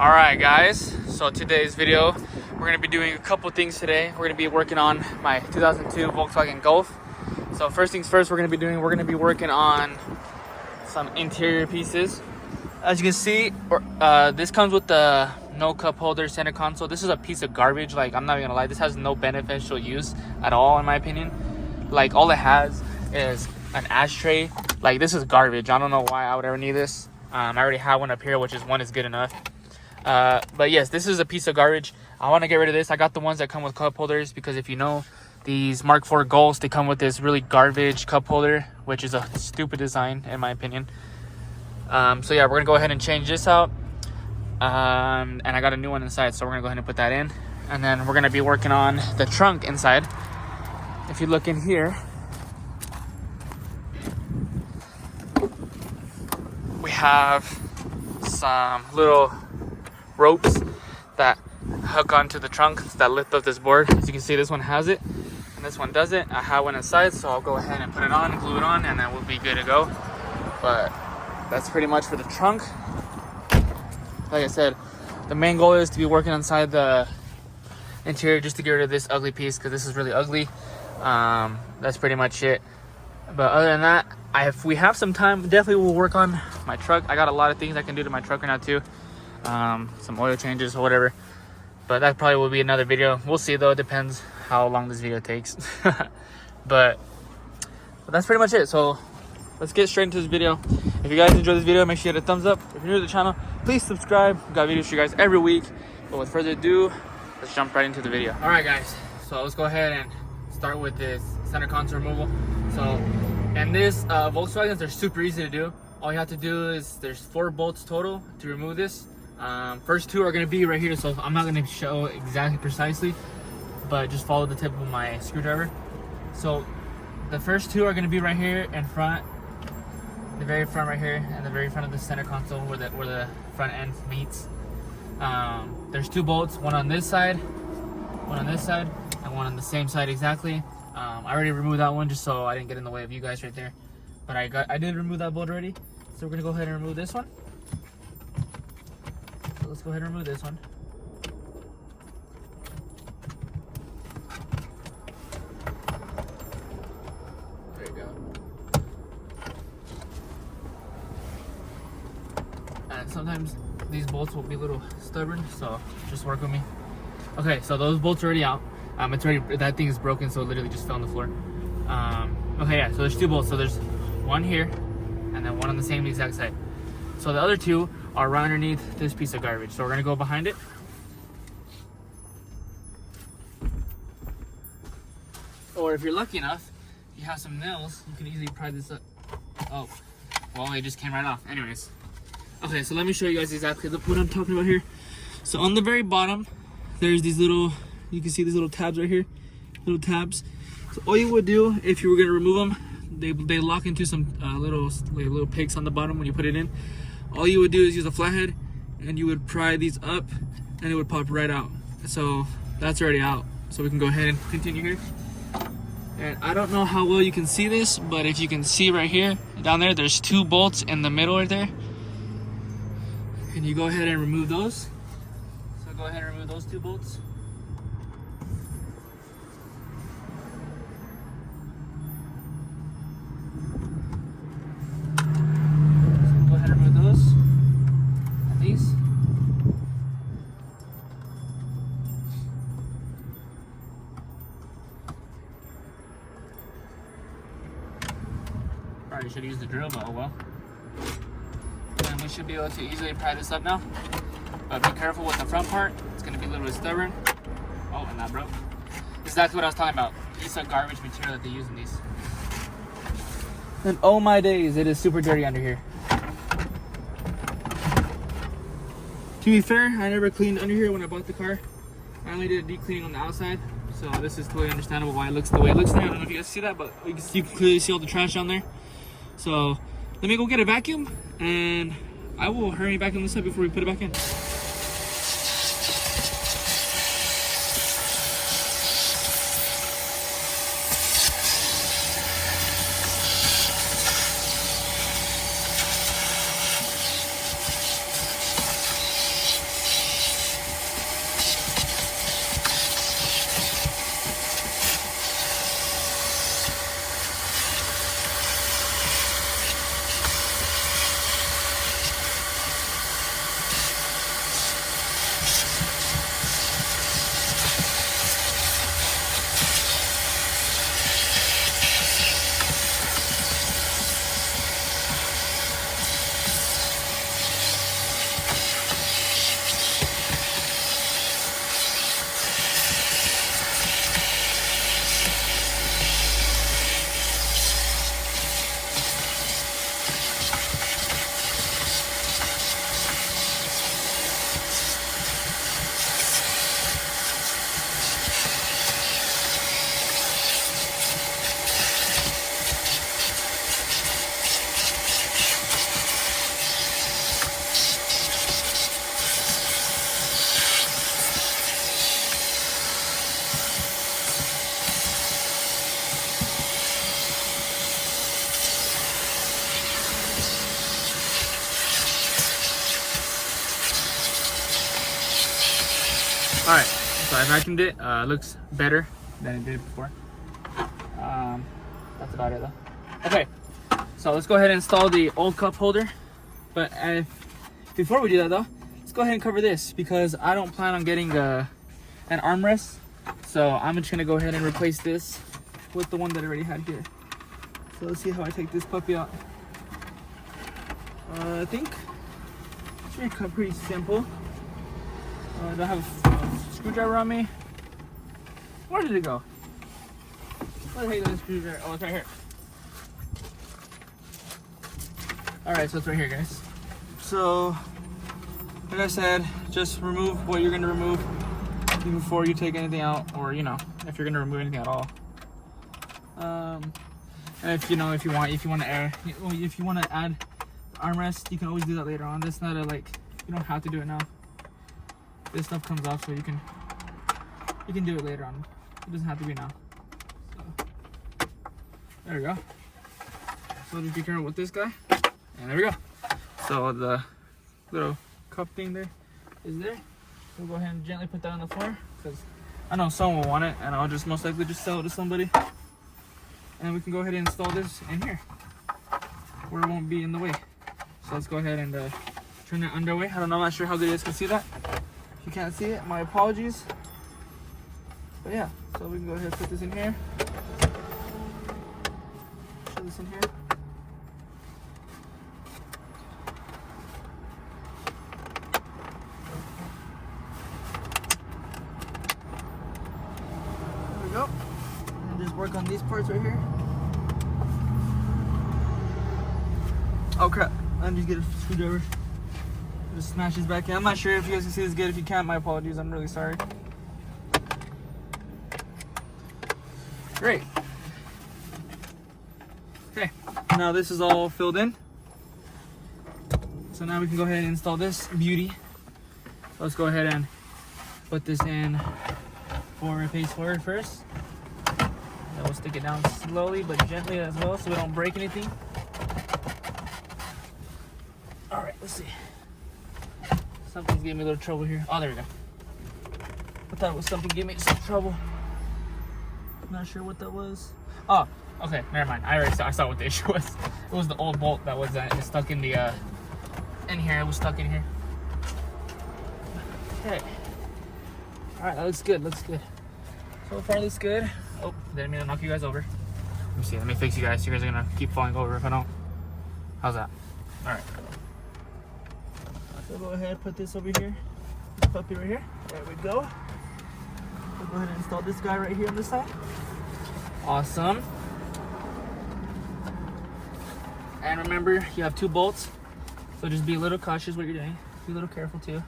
Alright guys, so today's video, we're going to be doing a couple things today. We're going to be working on my 2002 Volkswagen Golf. So first things first, we're going to be working on some interior pieces. As you can see, this comes with the no cup holder center console. This is a piece of garbage. Like, I'm not even gonna lie, this has no beneficial use at all in my opinion. Like, all it has is an ashtray. Like, this is garbage. I don't know why I would ever need this. I already have one up here, which is one is good enough. But yes, this is a piece of garbage. I want to get rid of this. I got the ones that come with cup holders because if you know, these Mark IV Golfs, they come with this really garbage cup holder, which is a stupid design in my opinion. So yeah, we're gonna go ahead and change this out. And I got a new one inside, so we're gonna go ahead and put that in. And then we're gonna be working on the trunk inside. If you look in here, we have some little ropes that hook onto the trunk that lift up this board. As you can see, this one has it and this one doesn't. I have one inside, so I'll go ahead and put it on, glue it on, and then we'll be good to go. But that's pretty much for the trunk. Like I said, the main goal is to be working inside the interior just to get rid of this ugly piece because this is really ugly. That's pretty much it. But other than that, if we have some time, definitely we'll work on my truck. I got a lot of things I can do to my truck right now too. Some oil changes or whatever. But that probably will be another video. We'll see though. It depends how long this video takes. but that's pretty much it. So let's get straight into this video. If you guys enjoyed this video, make sure you hit a thumbs up. If you're new to the channel, please subscribe. We've got videos for you guys every week. But with further ado, let's jump right into the video. All right, guys. So let's go ahead and start with this center console removal. So, and this Volkswagens, they're super easy to do. All you have to do is, there's 4 bolts total to remove this. First 2 are going to be right here, so I'm not going to show exactly precisely, but just follow the tip of my screwdriver. So the first 2 are going to be right here in front, the very front right here, and the very front of the center console where the front end meets. There's 2 bolts, one on this side, and one on the same side exactly. I already removed that one just so I didn't get in the way of you guys right there. But I did remove that bolt already. So we're gonna go ahead and remove this one. So let's go ahead and remove this one. There you go. And sometimes these bolts will be a little stubborn, so just work with me. Okay, so those bolts are already out. It's already, that thing is broken, so it literally just fell on the floor. Okay, yeah, so there's 2 bolts. So there's one here and then one on the same exact side. So the other 2 are right underneath this piece of garbage. So we're gonna go behind it. Or if you're lucky enough, you have some nails, you can easily pry this up. Oh, well, it just came right off. Anyways. Okay, so let me show you guys exactly what I'm talking about here. So on the very bottom, there's these little, you can see these little tabs right here, little tabs. So all you would do if you were gonna remove them, they lock into some little picks on the bottom when you put it in. All you would do is use a flathead and you would pry these up and it would pop right out. So that's already out. So we can go ahead and continue here. And I don't know how well you can see this, but if you can see right here, down there, there's 2 bolts in the middle right there. And you go ahead and remove those. So go ahead and remove those 2 bolts. Probably should use the drill, but oh well. And we should be able to easily pry this up now. But be careful with the front part. It's going to be a little bit stubborn. Oh, and that broke. Exactly what I was talking about. Piece of garbage material that they use in these. And oh my days, it is super dirty under here. To be fair, I never cleaned under here when I bought the car. I only did a deep cleaning on the outside. So this is totally understandable why it looks the way it looks there. I don't know if you guys see that, but you can clearly see all the trash down there. So let me go get a vacuum and I will hurry vacuum this up before we put it back in. All right, so I vacuumed it. Looks better than it did before. That's about it though. Okay, so let's go ahead and install the old cup holder. But before we do that though, let's go ahead and cover this because I don't plan on getting an armrest. So I'm just gonna go ahead and replace this with the one that I already had here. So let's see how I take this puppy out. I think it's pretty simple. I don't have a screwdriver on me. Where did it go? Where the heck is the screwdriver? Oh, it's right here. Alright, so it's right here, guys. So, like I said, just remove what you're going to remove before you take anything out, or, you know, if you're going to remove anything at all. And if you want to add armrest, you can always do that later on. That's not a, like, you don't have to do it now. This stuff comes off, so you can do it later on. It doesn't have to be now. So, there we go. So just be careful with this guy. And there we go. So the little cup thing there is there. We'll go ahead and gently put that on the floor because I know someone will want it, and I'll just most likely just sell it to somebody. And we can go ahead and install this in here where it won't be in the way. So let's go ahead and turn that underway. I don't know, I'm not sure how good you guys can see that. If you can't see it, my apologies. But yeah, so we can go ahead and put this in here. Put this in here. There we go. And just work on these parts right here. Oh crap, I need to get a screwdriver. Just smash this back in. I'm not sure if you guys can see this good. If you can't, my apologies. I'm really sorry. Great. Okay, now this is all filled in. So now we can go ahead and install this beauty. Let's go ahead and put this in face forward first. And we'll stick it down slowly but gently as well so we don't break anything. All right, let's see. Something's giving me a little trouble here. Oh, there we go. I thought it was something giving me some trouble. Not sure what that was. Oh, okay, never mind. I saw what the issue was. It was the old bolt that was stuck in the in here. It was stuck in here. Okay. All right, that looks good. Looks good. So far, looks good. Oh, didn't mean to knock you guys over. Let me see. Let me fix you guys. You guys are gonna keep falling over if I don't. How's that? All right. So go ahead, put this over here. This puppy right here. There we go. We'll go ahead and install this guy right here on this side. Awesome. And remember, you have 2 bolts. So just be a little cautious what you're doing. Be a little careful too.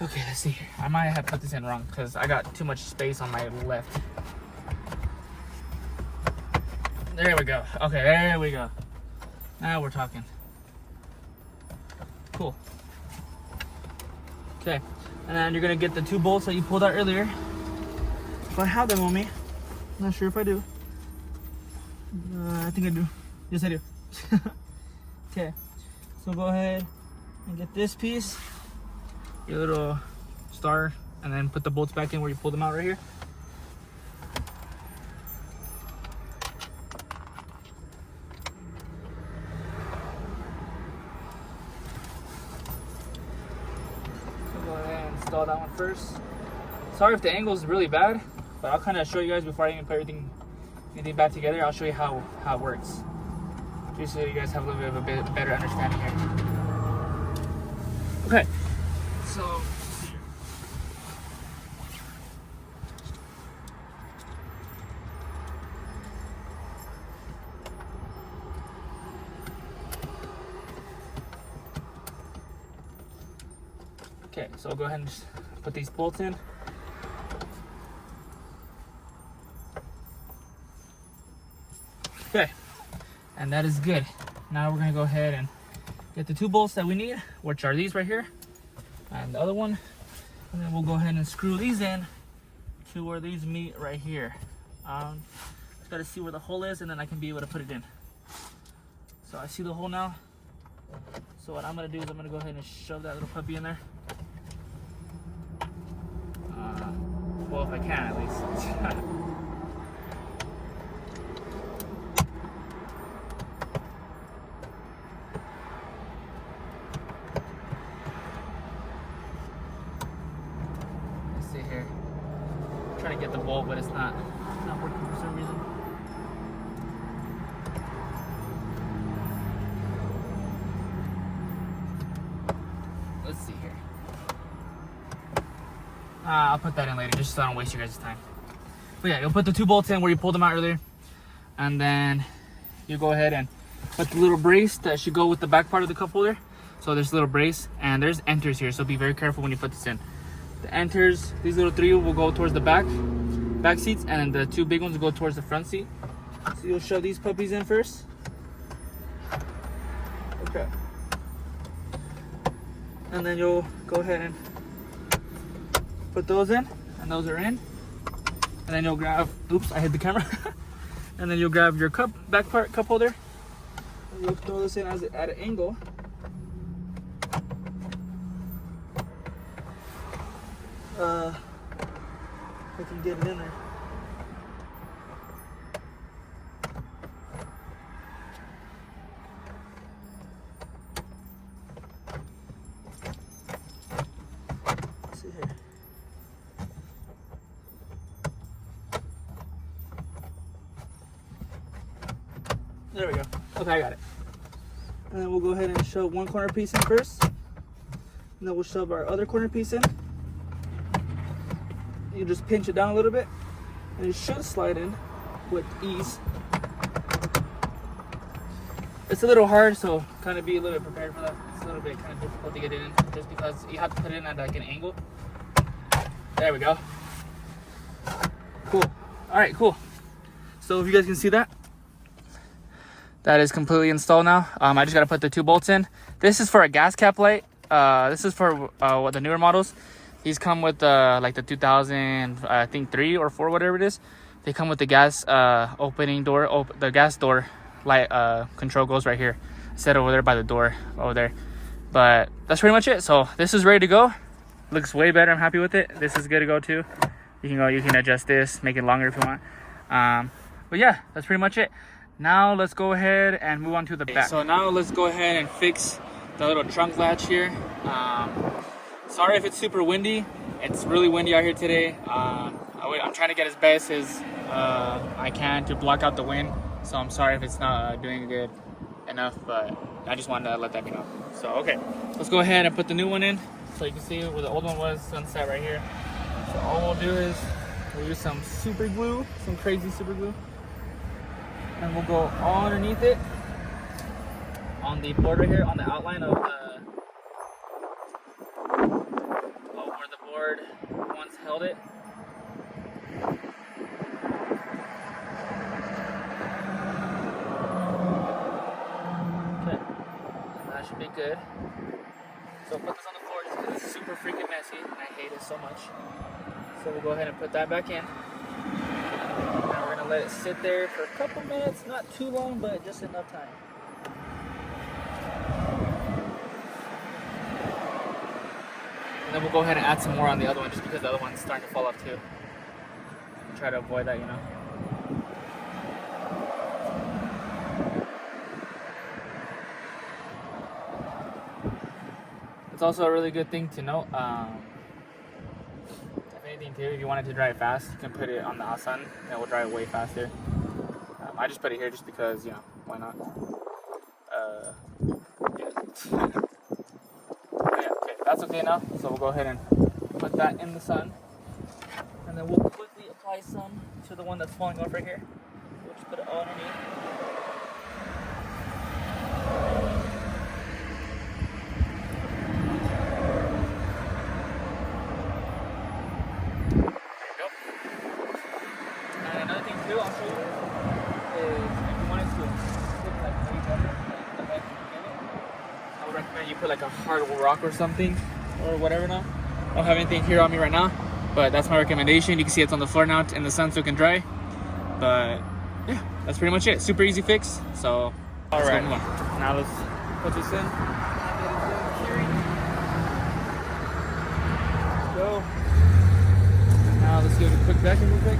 Okay, let's see here. I might have put this in wrong because I got too much space on my left. There we go. Okay, there we go. Now we're talking. Cool. Okay, and then you're gonna get the 2 bolts that you pulled out earlier. If I have them on me, not sure if I do. I think I do. Yes, I do. Okay, so go ahead and get this piece, your little star, and then put the bolts back in where you pulled them out right here. Install that one first. Sorry if the angle is really bad, but I'll kind of show you guys before I even put anything back together. I'll show you how it works, just so you guys have a little bit of a better understanding here. Okay, so okay, so I'll go ahead and just put these bolts in. Okay, and that is good. Now we're gonna go ahead and get the 2 bolts that we need, which are these right here, and the other one, and then we'll go ahead and screw these in to where these meet right here. Just gotta see where the hole is, and then I can be able to put it in. So I see the hole now. So what I'm gonna do is I'm gonna go ahead and shove that little puppy in there. Well, if I can, at least. Let's see here. I'm trying to get the bolt, but it's not working for some reason. Let's see here. I'll put that in later, just so I don't waste you guys' time. But yeah, you'll put the 2 bolts in where you pulled them out earlier, and then you go ahead and put the little brace that should go with the back part of the cup holder. So there's a little brace, and there's enters here, so be very careful when you put this in. The enters, these little 3 will go towards the back seats, and then the 2 big ones will go towards the front seat. So you'll shove these puppies in first. Okay. And then you'll go ahead and put those in, and those are in. And then you'll grab, oops, I hit the camera. And then you'll grab your back cup holder. And you'll throw this in at an angle. I can get it in there. Let's see here. There we go. Okay, I got it. And then we'll go ahead and shove one corner piece in first. And then we'll shove our other corner piece in. You just pinch it down a little bit, and it should slide in with ease. It's a little hard, so kind of be a little bit prepared for that. It's a little bit kind of difficult to get it in, just because you have to put it in at like an angle. There we go. Cool. All right, cool. So if you guys can see that, that is completely installed now. I just got to put the 2 bolts in. This is for a gas cap light. This is for the newer models. These come with like the 2000, I think 3 or 4, whatever it is. They come with the gas opening door. The gas door light control goes right here, set over there by the door over there. But that's pretty much it. So this is ready to go. Looks way better. I'm happy with it. This is good to go too. You can adjust this, make it longer if you want. But yeah, that's pretty much it. Now let's go ahead and move on to the back. So now let's go ahead and fix the little trunk latch here. Sorry if it's super windy. It's really windy out here today. I'm trying to get as best as I can to block out the wind. So I'm sorry if it's not doing good enough, but I just wanted to let that be known. So okay, let's go ahead and put the new one in. So you can see where the old one was, sunset right here. So all we'll do is we'll use some super glue, some crazy super glue. And we'll go all underneath it on the board right here, on the outline of where the board once held it. Okay, that should be good. So put this on the floor just because it's super freaking messy and I hate it so much. So we'll go ahead and put that back in. Now we're gonna let it sit there for a couple minutes, not too long, but just enough time. And then we'll go ahead and add some more on the other one just because the other one's starting to fall off too. Try to avoid that, you know. It's also a really good thing to note. If anything too, if you wanted to drive fast, you can put it on the outside and it will drive way faster. I just put it here just because, you know, why not? Yeah. Yeah, okay, that's okay now. So we'll go ahead and put that in the sun. And then we'll quickly apply some to the one that's falling off right here. We'll just put it all underneath. I'll show you is if you wanted to put like way better the heck in it, I would recommend you put like a hard rock or something or whatever now. I don't have anything here on me right now, but that's my recommendation. You can see it's on the floor now in the sun so it can dry. But yeah, that's pretty much it. Super easy fix. So alright, now let's put this in. Let's go. vacuum real quick?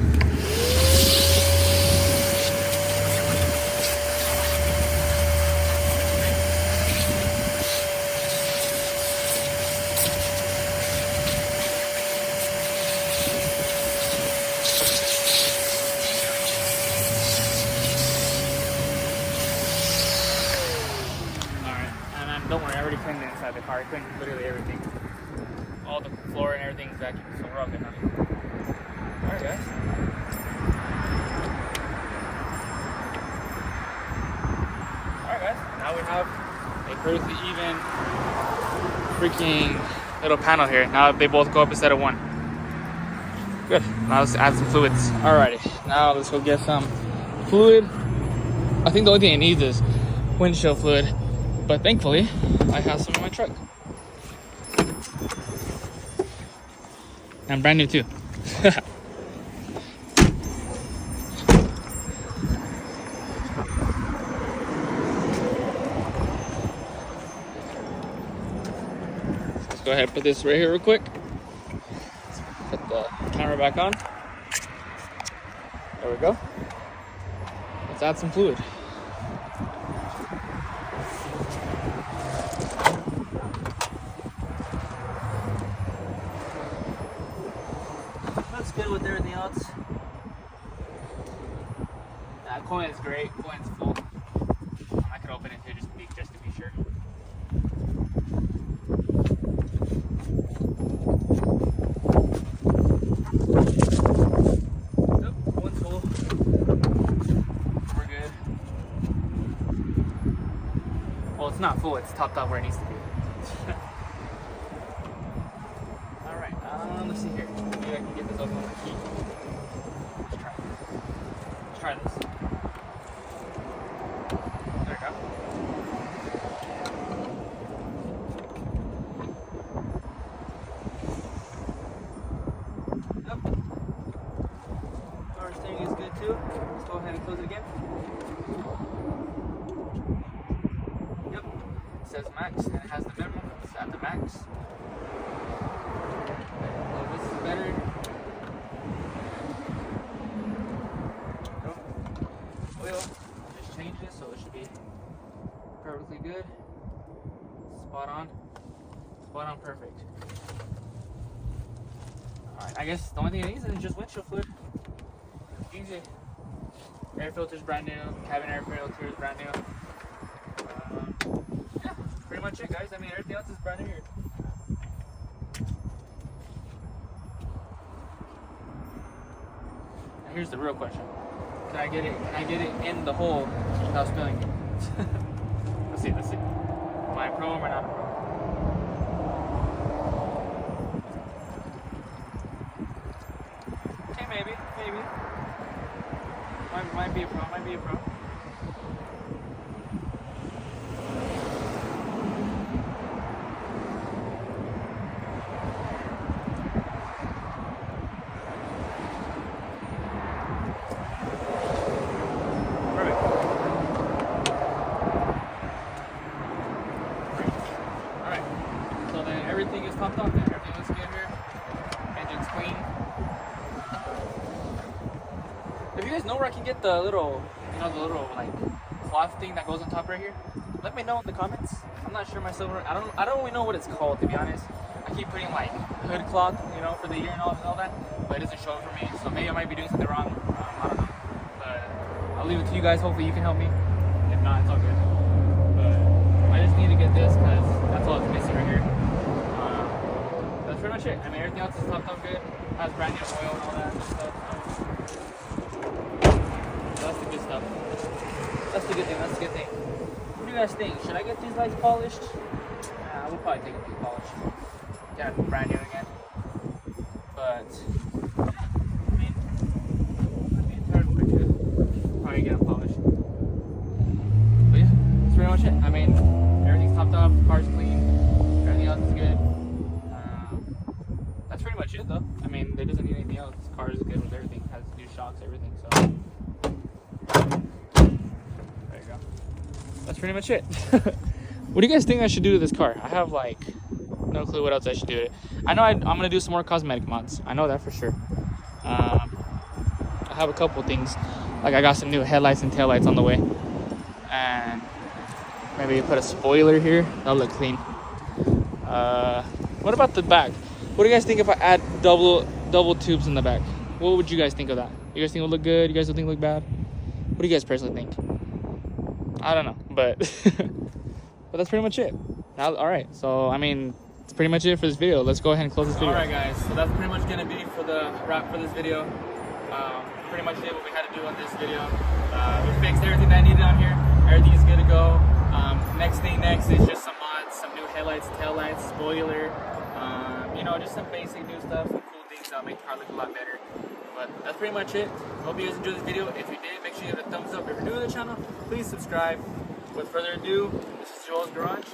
Don't worry, I already cleaned it inside the car. I cleaned literally everything. All the floor and everything's vacuumed, so we're all good now. Alright guys. Alright guys, now we have a perfectly even freaking little panel here. Now they both go up instead of one. Good. Now let's add some fluids. Alrighty, now let's go get some fluid. I think the only thing it needs is windshield fluid. But thankfully, I have some in my truck. And brand new too. Let's go ahead and put this right here real quick. Let's put the camera back on. There we go. Let's add some fluid. Looks good with everything else. Coin is great. Coin's full. I could open it too, just to be sure. Nope, coin's full. We're good. Well, it's not full. It's topped up where it needs to be. All right. Let's see here. Maybe I can get this open with my key. Let's try it. Let's try this. There we go. Yep. Power steering is good too. Let's go ahead and close it again. Yep. It says max and it has the minimum. It's at the max. This is better. Nope. Oil. Just changed it, so it should be perfectly good. Spot on. Spot on perfect. Alright, I guess the only thing it needs is just windshield fluid. Easy. Air filter's brand new. Cabin air filter is brand new. Yeah, pretty much it, guys. I mean, everything else is brand new here. Here's the real question. Can I get it in the hole without spilling it? Let's see. Am I a pro or am I not a pro? Okay, maybe. Might be a pro. Everything is topped off, man. Everything looks good here. Engine's clean. If you guys know where I can get the little, like cloth thing that goes on top right here, let me know in the comments. I'm not sure myself. I don't really know what it's called, to be honest. I keep putting like hood cloth, for the year and all that, but it doesn't show it for me. So maybe I might be doing something wrong. I don't know. But I'll leave it to you guys. Hopefully you can help me. If not, it's all good. But I just need to get this because that's all it's missing right here. That's pretty much it. I mean, everything else is topped up good. Has brand new oil and all that stuff. So that's the good stuff. That's the good thing. What do you guys think? Should I get these lights polished? We'll probably take them polished. Get them brand new again. But I mean, probably get them polished. But yeah, that's pretty much it. I mean, everything's topped up. Car's clean. Everything else is good. That's pretty much it though. I mean, there doesn't need anything else. This car is good with everything. Has new shocks, everything. So there you go. That's pretty much it. What do you guys think I should do to this car? I have like no clue what else I should do to it. I know I'm gonna do some more cosmetic mods. I know that for sure. have a couple things. Like I got some new headlights and taillights on the way, and maybe put a spoiler here. That'll look clean. What about the back? What do you guys think if I add double tubes in the back? What would you guys think of that? You guys think it would look good? You guys don't think it look bad? What do you guys personally think? I don't know, but but that's pretty much it. Now, all right, so I mean, it's pretty much it for this video. Let's go ahead and close this video. All right, guys, so that's pretty much gonna be for the wrap for this video. Pretty much did what we had to do on this video. We fixed everything that I needed on here. Everything is good to go. Next is just some mods, some new headlights, taillights, spoiler. You know, just some basic new stuff, some cool things that'll make the car look a lot better. But that's pretty much it. Hope you guys enjoyed this video. If you did, make sure you give it a thumbs up. If you're new to the channel, please subscribe. With further ado, this is Joel's Garage.